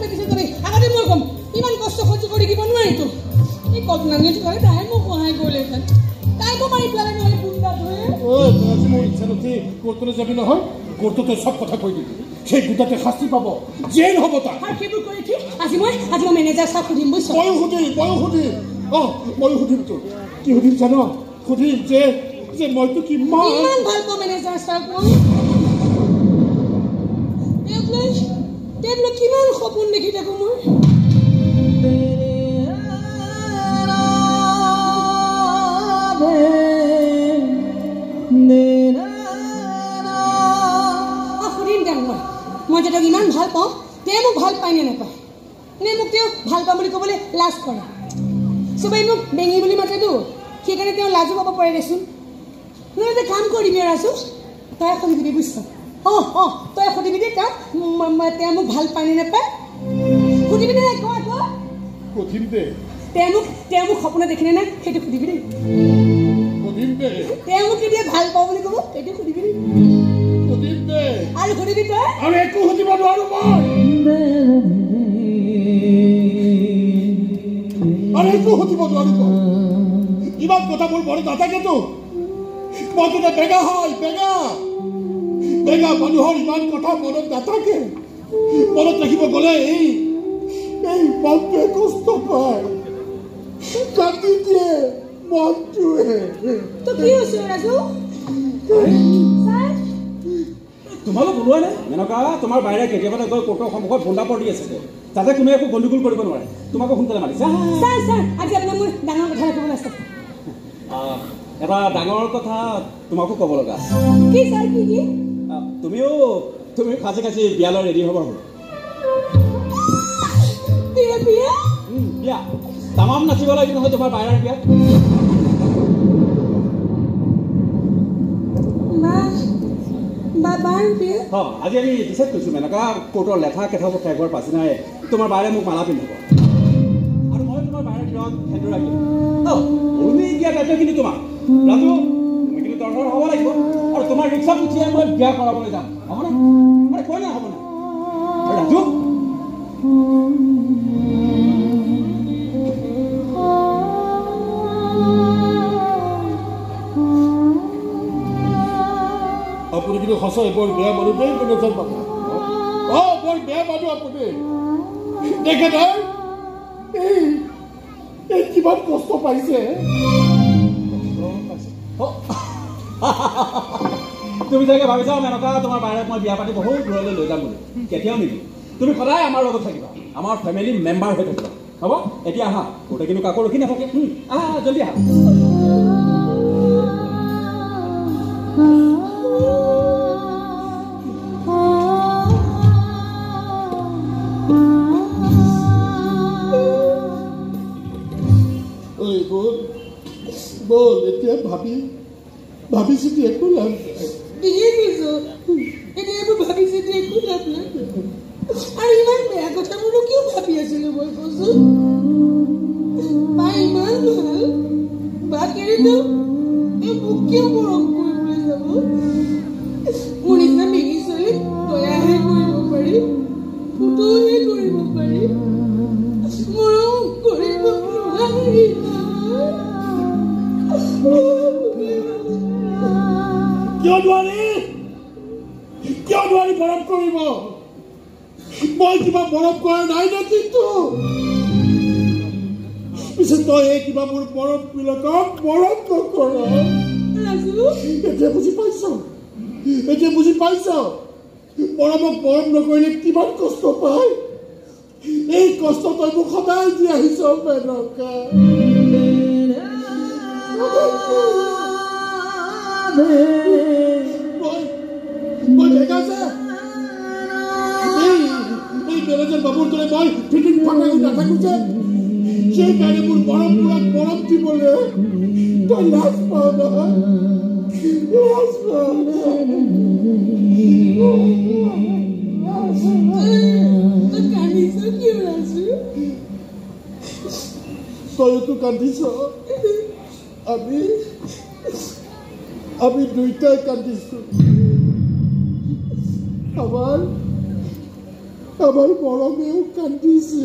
আগতে পিছে তুমি আগতে মই কম ইমান কষ্ট সহ্য কৰি দিব নোৱাৰিতো এই কল্পনাটো কৰে তাই মোক সহায় কৰিলেহেঁতেন তাইকো মাৰি পেলালে নহ'লে গুণ্ডাটোৱে আজি মোৰ ইচ্ছা নথি কোৰ্টলৈ যাবি নহয় কোৰ্টতে চব কথা কৈ দিবি সেই গুণ্ডাটোৱে শাস্তি পাব জেল হ'ব তাৰ আৰু সেইবোৰ কৰি উঠি আজি মই মেনেজাৰ চাওক সুধিম বুজিছ ময়ো সুধিম তোক কি সুধিম জান সুধিম যে মইতো কিমান ভাল পাওঁ মেনেজাৰ চাওক মই তেওঁক কিমান সপোন দেখি থাকো মই সুধিম তেওঁক মই যে তেওঁক ইমান ভাল পাওঁ তেওঁ মোক ভাল পায় নে নাপায় নে মোক তেওঁ ভাল পাওঁ বুলি ক'বলৈ লাজ কৰে চবেই মোক বেঙি বুলি মাতেতো সেইকাৰণে তেওঁ লাজো পাব পাৰে দেচোন নহয় এটা কাম কৰিবি ৰাজু তই এখন দিবি বুজিছ তই সুধিবি দে তেওঁ মোক ভাল পায় নে নাপায় সুধিবি দে সুধিম দে তেওঁ মোক সপোনত দেখিলে নাই সেইটো সুধিবি দেই তেওঁ মোক কেতিয়া ভাল পাওঁ বুলি ক'ব সেইটো সুধিবি দেই আৰু সুধিবি তই আৰু একো সুধিব নোৱাৰো ইমান কথা মোৰ মনত নাথাকেতো মই কিন্তু বেগা মানুহৰ ইমান কথা মনত নাথাকে মনত ৰাখিব গ'লে এই মনটোৱে কষ্ট পায় কাটি দিয়ে মনটোৱে তো কি হৈছে ৰাজু তোমালোক ওলোৱা নাই এনেকুৱা তোমাৰ বাহিৰে কেতিয়াবা গৈ কোৰ্টৰ সন্মুখত ভোন্দা পৰি আছে তাতে তুমি একো গণ্ডগোল কৰিব নোৱাৰে তোমাকো সোনকালে মাতিছা আজি আপোনাৰ মোৰ ডাঙৰ কথা ক'বলৈ আছে এটা ডাঙৰ কথা তোমাকো ক'ব লগা আছে কি ছাৰ কি তুমি খাচি বিয়ালৈ ৰেডি হ'ব হ'ল বিয়া তামাম নাচিব লাগিব নহয় তোমাৰ বাহিৰৰ বিয়াত আজি আমি ডিচাইড কৰিছোঁ এনেকুৱা কোৰ্টৰ লেঠা কেথাবোৰ শেষ হোৱাৰ পাছদিনাই তোমাৰ বাহিৰে মোক মালা পিন্ধাব আৰু মই তোমাৰ বাহিৰৰ ভিতৰত সেন্দুৰ ৰাখিম অৰুণী দিয়া দায়িত্ব কিন্তু তোমাৰ ৰাজু তুমি কিন্তু দৰকাৰ হ'ব লাগিব আৰু তোমাৰ ৰিক্সাত উঠিয়ে মই বিয়া কৰাবলৈ যাম হ'বনে মানে কৈ নাই হ'বনে ৰাজু আপুনি কিন্তু সঁচাই বৰ বেয়া মানুহ দেই মেনেজাৰ মানুহ বৰ বেয়া মানুহ আপুনি দেখে নাই এই কিমান কষ্ট পাইছে তুমি চাগে ভাবিছা এনেকুৱা তোমাৰ বাহিৰত মই বিয়া পাতি বহুত দূৰলৈ লৈ যাম বুলি কেতিয়াও নিদিওঁ তুমি সদায় আমাৰ লগত থাকিবা আমাৰ ফেমিলি মেম্বাৰ হৈ থাকিবা হ'ব এতিয়া আহা গোটেই কিন্তু কাকো ৰখি নাথাকে আহা জলদি আহা বল এতিয়া ভাবিছো একো লাভ আৰু ইমান বেয়া কথাবোৰো কিয় ভাবি আছিলো মই কচোন ইমান ভাল বাকেৰিতো মোক কিয় মৰম কৰিবলৈ যাব মোৰ নিচিনা মেগী ছোৱালী দয়াহে কৰিব পাৰি ফুটহে কৰিব পাৰি মৰম কৰিব নোৱাৰি কিয় নোৱাৰি মৰম কৰিব মই কিবা মৰম কৰা নাই ন কিন্তু পিছে তই কিবা মোৰ মৰম বিলাকক মৰম নকৰ এতিয়া বুজি পাইছ মৰমক মৰম নকৰিলে কিমান কষ্ট পায় এই কষ্ট তই মোক সদায় দি আহিছ মেনকা মই দেখা যে এই মেনেজাৰ বাবুৰ দৰে মই ফিটিং ফাটাই নাথাকো যে সেইকাৰণে মোৰ মৰম দিবলৈ তই লাজ পাৱ নহয় তইতো কান্দিছ আমি দুইটাই কান্দিছো আমাৰ মৰমেও কান্দিছে